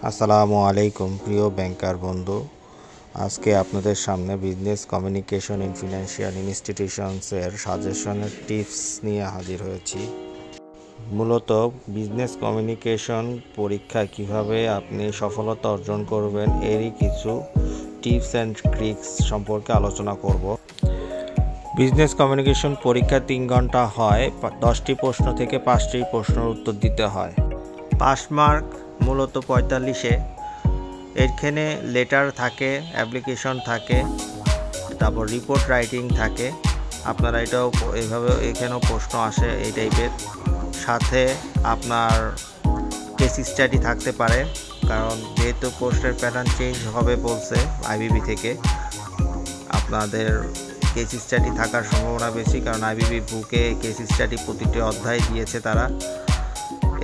আসসালামু আলাইকুম প্রিয় ব্যাংকার বন্ধু। আজকে আপনাদের সামনে বিজনেস কমিউনিকেশন ইন ফিনান্সিয়াল ইনস্টিটিউশনসের সাজেশনের টিপস নিয়ে হাজির হয়েছি। মূলত বিজনেস কমিউনিকেশন পরীক্ষায় কিভাবে আপনি সফলতা অর্জন করবেন এরই কিছু টিপস অ্যান্ড ট্রিক্স সম্পর্কে আলোচনা করব। বিজনেস কমিউনিকেশন পরীক্ষা 3 ঘন্টা হয়। 10টি প্রশ্ন থেকে 5টি প্রশ্নের উত্তর দিতে হয়। পাস মার্ক মূলত 45-এ। এখানে লেটার থাকে, অ্যাপ্লিকেশন থাকে, তারপর রিপোর্ট রাইটিং থাকে। আপনারা এটাও এইভাবে এখানেও প্রশ্ন আসে এই টাইপের। সাথে আপনার কেস স্টাডি থাকতে পারে, কারণ যেহেতু প্রশ্নের প্যাটার্ন চেঞ্জ হবে বলছে আইবিবি থেকে, আপনাদের কেস স্টাডি থাকার সম্ভাবনা বেশি, কারণ আইবিবি বুকে কেস স্টাডি প্রতিটি অধ্যায় দিয়েছে তারা।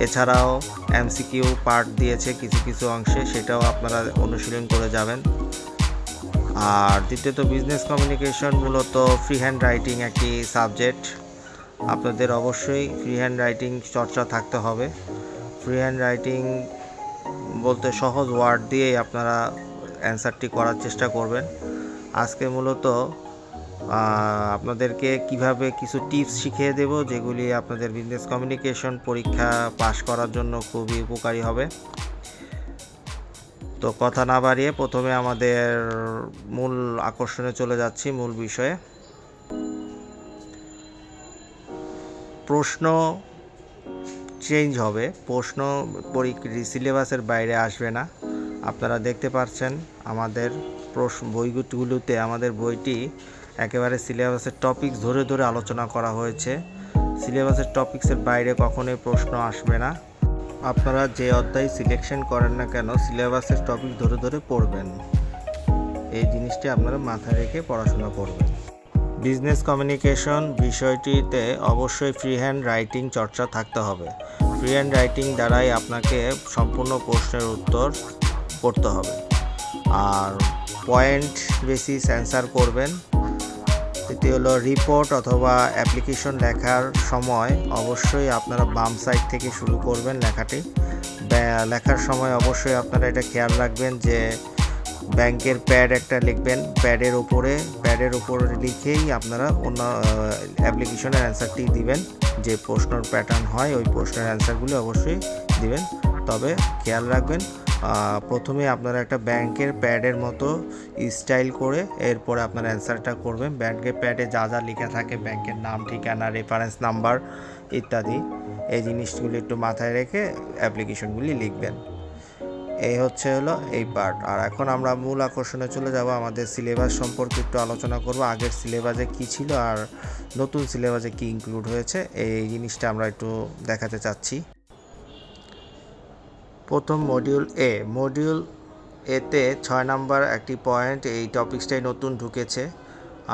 এছাড়াও এমসিকিউ পার্ট দিয়েছে কিছু কিছু অংশে, সেটাও আপনারা অনুশীলন করে যাবেন। আর দ্বিতীয়ত বিজনেস কমিউনিকেশন মূলত ফ্রি হ্যান্ড রাইটিং একটি সাবজেক্ট। আপনাদের অবশ্যই ফ্রি হ্যান্ড রাইটিং চর্চা থাকতে হবে। ফ্রি হ্যান্ড রাইটিং বলতে সহজ ওয়ার্ড দিয়েই আপনারা অ্যান্সারটি করার চেষ্টা করবেন। আজকে মূলত আপনাদেরকে কিভাবে কিছু টিপস শিখিয়ে দেব, যেগুলি আপনাদের বিজনেস কমিউনিকেশন পরীক্ষা পাশ করার জন্য খুবই উপকারী হবে। তো কথা না বাড়িয়ে প্রথমে আমাদের মূল আকর্ষণে চলে যাচ্ছি, মূল বিষয়ে। প্রশ্ন চেঞ্জ হবে, প্রশ্ন সিলেবাসের বাইরে আসবে না। আপনারা দেখতে পাচ্ছেন আমাদের বইগুলোতে আমাদের বইটি একেবারে সিলেবাসের টপিকস ধরে ধরে আলোচনা করা হয়েছে। সিলেবাসের টপিক্সের বাইরে কখনোই প্রশ্ন আসবে না। আপনারা যে অধ্যায় সিলেকশন করেন না কেন, সিলেবাসের টপিক ধরে ধরে পড়বেন। এই জিনিসটি আপনারা মাথায় রেখে পড়াশোনা করবেন। বিজনেস কমিউনিকেশন বিষয়টিতে অবশ্যই ফ্রি হ্যান্ড রাইটিং চর্চা থাকতে হবে। ফ্রি হ্যান্ড রাইটিং দ্বারাই আপনাকে সম্পূর্ণ প্রশ্নের উত্তর পড়তে হবে। আর পয়েন্ট বেসিস অ্যান্সার করবেন। তৃতীয় হলো রিপোর্ট অথবা অ্যাপ্লিকেশন লেখার সময় অবশ্যই আপনারা বাম সাইড থেকে শুরু করবেন লেখাটি। লেখার সময় অবশ্যই আপনারা এটা খেয়াল রাখবেন যে ব্যাংকের প্যাড একটা লিখবেন, প্যাডের উপরে লিখেই আপনারা অন্য অ্যাপ্লিকেশনের অ্যান্সারটি দিবেন। যে প্রশ্নের প্যাটার্ন হয় ওই প্রশ্নের অ্যান্সারগুলি অবশ্যই দিবেন। তবে খেয়াল রাখবেন প্রথমে আপনারা একটা ব্যাংকের প্যাডের মতো স্টাইল করে এরপরে আপনারা অ্যান্সারটা করবেন। ব্যাংকের প্যাডে যা যা লেখা থাকে, ব্যাংকের নাম, ঠিকানা, রেফারেন্স নাম্বার ইত্যাদি, এই জিনিসগুলি একটু মাথায় রেখে অ্যাপ্লিকেশনগুলি লিখবেন। এই হলো এই পার্ট। আর এখন আমরা মূল আকর্ষণে চলে যাব। আমাদের সিলেবাস সম্পর্কে একটু আলোচনা করব। আগের সিলেবাসে কি ছিল আর নতুন সিলেবাসে কি ইনক্লুড হয়েছে, এই জিনিসটা আমরা একটু দেখাতে চাচ্ছি। প্রথম মডিউল এতে 6 নাম্বার একটি পয়েন্ট, এই টপিক্সটাই নতুন ঢুকেছে।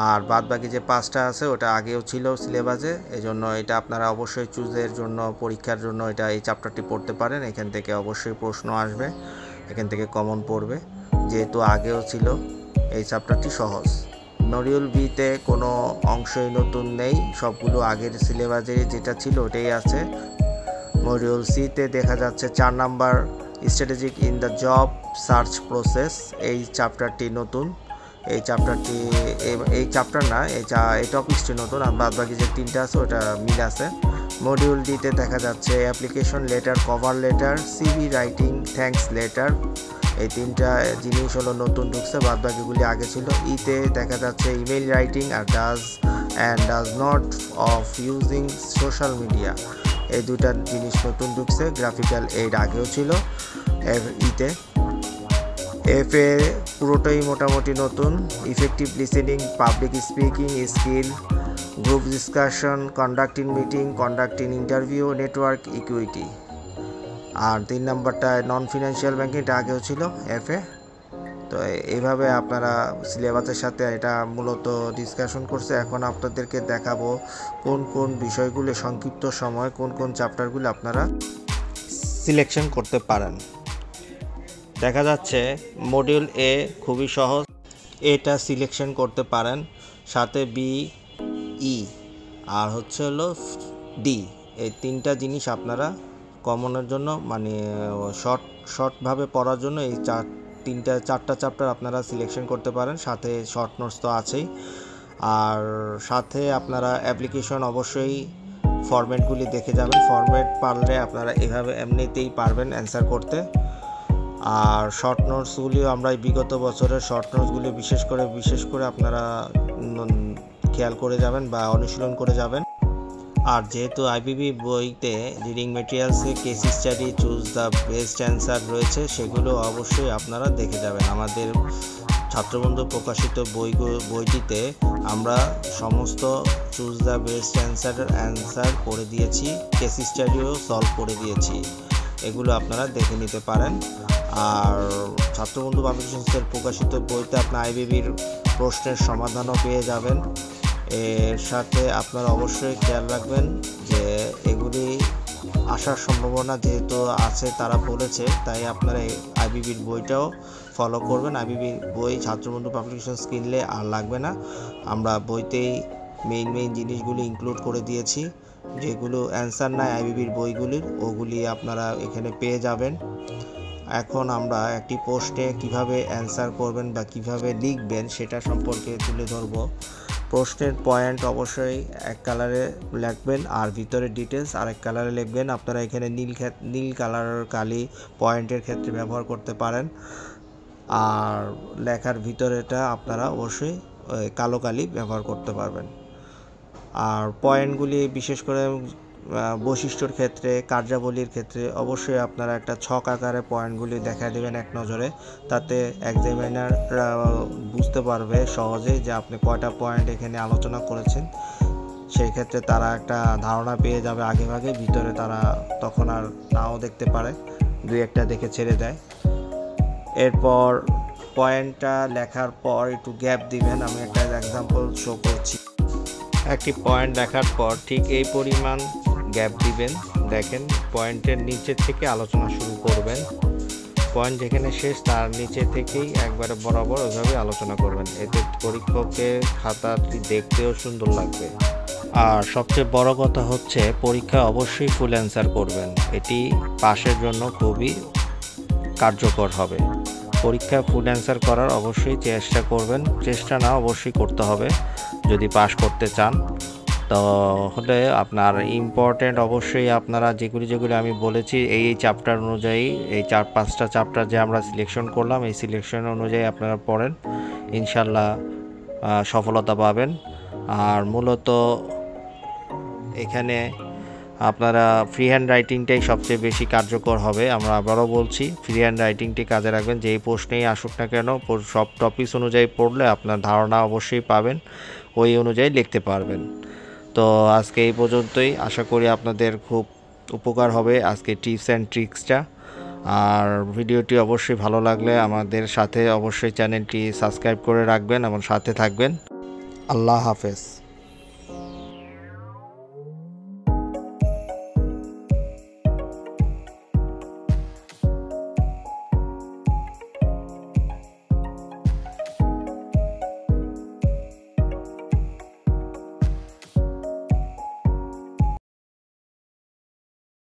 আর বাদ বাকি যে 5টা আছে ওটা আগেও ছিল সিলেবাসে, এজন্য এটা আপনারা অবশ্যই চুজের জন্য, পরীক্ষার জন্য এটা এই চ্যাপ্টারটি পড়তে পারেন। এখান থেকে অবশ্যই প্রশ্ন আসবে, এখান থেকে কমন পড়বে, যেহেতু আগেও ছিল। এই চ্যাপ্টারটি সহজ। মডিউল বিতে কোনো অংশই নতুন নেই, সবগুলো আগের সিলেবাসে যেটা ছিল ওটাই আছে। মডিউল সিতে দেখা যাচ্ছে 4 number strategic in the job search process, এই চ্যাপ্টারটি নতুন। এই টপিক্সটি নতুন। আর বাদ বাকি যে 3টা আছে ওটা মিল আছে। মডিউল ডিতে দেখা যাচ্ছে application letter, cover letter, CV writing, thanks letter, এই 3টা জিনিস হলো নতুন ঢুকছে, বাদ বাকিগুলি আগে ছিল। ইতে দেখা যাচ্ছে ইমেল রাইটিং আর does not of using social media, এই 2টা জিনিস নতুন ঢুকছে। গ্রাফিক্যাল এইড আগেও ছিল ইতে। এফে পুরোটাই মোটামুটি নতুন। Effective listening, public speaking skill, group discussion, conducting meeting, conducting interview, network equity. আর 3 নাম্বারটা নন ফিনান্সিয়াল ব্যাংকিং, এটা আগেও ছিল এফে। তো এইভাবে আপনারা সিলেবাসের সাথে এটা মূলত ডিসকাশন করছে। এখন আপনাদেরকে দেখাবো কোন কোন বিষয়গুলো সংক্ষিপ্ত সময় কোন কোন চ্যাপ্টারগুলো আপনারা সিলেকশন করতে পারেন। দেখা যাচ্ছে মডিউল এ খুবই সহজ, এটা সিলেকশন করতে পারেন। সাথে বি, ই আর ডি, এই 3টা জিনিস আপনারা কমনের জন্য, মানে শর্ট শর্টভাবে পড়ার জন্য এই চারটা চ্যাপ্টার আপনারা সিলেকশন করতে পারেন, সাথে শর্ট নোটস তো আছেই। আর সাথে আপনারা অ্যাপ্লিকেশন অবশ্যই ফরম্যাটগুলি দেখে যাবেন, ফরম্যাট পারলে আপনারা এভাবে এমনিতেই পারবেন অ্যান্সার করতে। আর শর্ট নোটসগুলিও আমরা বিগত বছরের শর্ট নোটসগুলি বিশেষ করে আপনারা খেয়াল করে যাবেন বা অনুশীলন করে যাবেন। আর যেহেতু আইবিবি বইতে রিডিং মেটেরিয়ালসে case study, choose the best answer রয়েছে, সেগুলো অবশ্যই আপনারা দেখে যাবেন। আমাদের ছাত্রবন্ধু প্রকাশিত বইটিতে আমরা সমস্ত চুজ দ্য বেস্ট অ্যান্সার করে দিয়েছি, কেস স্টাডিও সলভ করে দিয়েছি, এগুলো আপনারা দেখে নিতে পারেন। আর ছাত্রবন্ধু পাবলিকেশনসের প্রকাশিত বইতে আপনার আইবিবির প্রশ্নের সমাধানও পেয়ে যাবেন। এর সাথে আপনারা অবশ্যই খেয়াল রাখবেন যে এগুলি আসার সম্ভাবনা যেহেতু আছে, তারা বলেছে, তাই আপনারা আইবিবির বইটাও ফলো করবেন। আইবিবির বই ছাত্রবন্ধু পাবলিকেশনস কিনলে আর লাগবে না, আমরা বইতেই মেইন জিনিসগুলি ইনক্লুড করে দিয়েছি, যেগুলো অ্যান্সার নাই আইবিবির বইগুলির, ওগুলি আপনারা এখানে পেয়ে যাবেন। এখন আমরা একটি পোস্টে কিভাবে অ্যান্সার করবেন বা কিভাবে লিখবেন সেটা সম্পর্কে তুলে ধরব। প্রশ্নের পয়েন্ট অবশ্যই এক কালারে লিখবেন আর ভিতরে ডিটেলস আরেক কালারে লিখবেন। আপনারা এখানে নীল কালারের কালি পয়েন্টের ক্ষেত্রে ব্যবহার করতে পারেন, আর লেখার ভিতরেটা আপনারা অবশ্যই কালো কালি ব্যবহার করতে পারবেন। আর পয়েন্টগুলি বিশেষ করে বৈশিষ্ট্যর ক্ষেত্রে, কার্যাবলীর ক্ষেত্রে অবশ্যই আপনারা একটা ছক আকারে পয়েন্টগুলি দেখা দেবেন এক নজরে, তাতে এক্সামিনার বুঝতে পারবে সহজেই যে আপনি কয়টা পয়েন্ট এখানে আলোচনা করেছেন। সেই ক্ষেত্রে তারা একটা ধারণা পেয়ে যাবে আগেভাগে, ভিতরে তারা তখন আর নাও দেখতে পারে, দুই একটা দেখে ছেড়ে দেয়। এরপর পয়েন্টটা লেখার পর একটু গ্যাপ দিবেন, আমি একটা এক্সাম্পল শো করছি। একটি পয়েন্ট লেখার পর ঠিক এই পরিমাণ গ্যাপ দিবেন। দেখেন পয়েন্টের নিচে থেকে আলোচনা শুরু করবেন, পয়েন্ট যেখানে শেষ তার নিচে থেকেই একবারে বরাবর ওইভাবে আলোচনা করবেন, এতে পরীক্ষকের খাতাটি দেখতেও সুন্দর লাগবে। আর সবচেয়ে বড় কথা হচ্ছে পরীক্ষা অবশ্যই ফুল অ্যান্সার করবেন, এটি পাশের জন্য খুবই কার্যকর হবে। পরীক্ষা ফুল অ্যান্সার করার অবশ্যই চেষ্টা করবেন, চেষ্টা না অবশ্যই করতে হবে যদি পাস করতে চান। তাহলে আপনার ইম্পর্টেন্ট অবশ্যই আপনারা যেগুলি আমি বলেছি এই চ্যাপ্টার অনুযায়ী, এই 4-5টা চ্যাপ্টার যে আমরা সিলেকশন করলাম, এই সিলেকশন অনুযায়ী আপনারা পড়েন, ইনশাল্লাহ সফলতা পাবেন। আর মূলত এখানে আপনারা ফ্রি হ্যান্ড রাইটিংটাই সবচেয়ে বেশি কার্যকর হবে। আমরা আবারও বলছি, ফ্রি হ্যান্ড রাইটিংটি কাজে রাখবেন, যেই প্রশ্নেই আসুক না কেন সব টপিকস অনুযায়ী পড়লে আপনার ধারণা অবশ্যই পাবেন, ওই অনুযায়ী লিখতে পারবেন। তো আজকে এই পর্যন্তই, আশা করি আপনাদের খুব উপকার হবে আজকে টিপস অ্যান্ড ট্রিক্সটা। আর ভিডিওটি অবশ্যই ভালো লাগলে আমাদের সাথে অবশ্যই চ্যানেলটি সাবস্ক্রাইব করে রাখবেন এবং সাথে থাকবেন। আল্লাহ হাফেজ।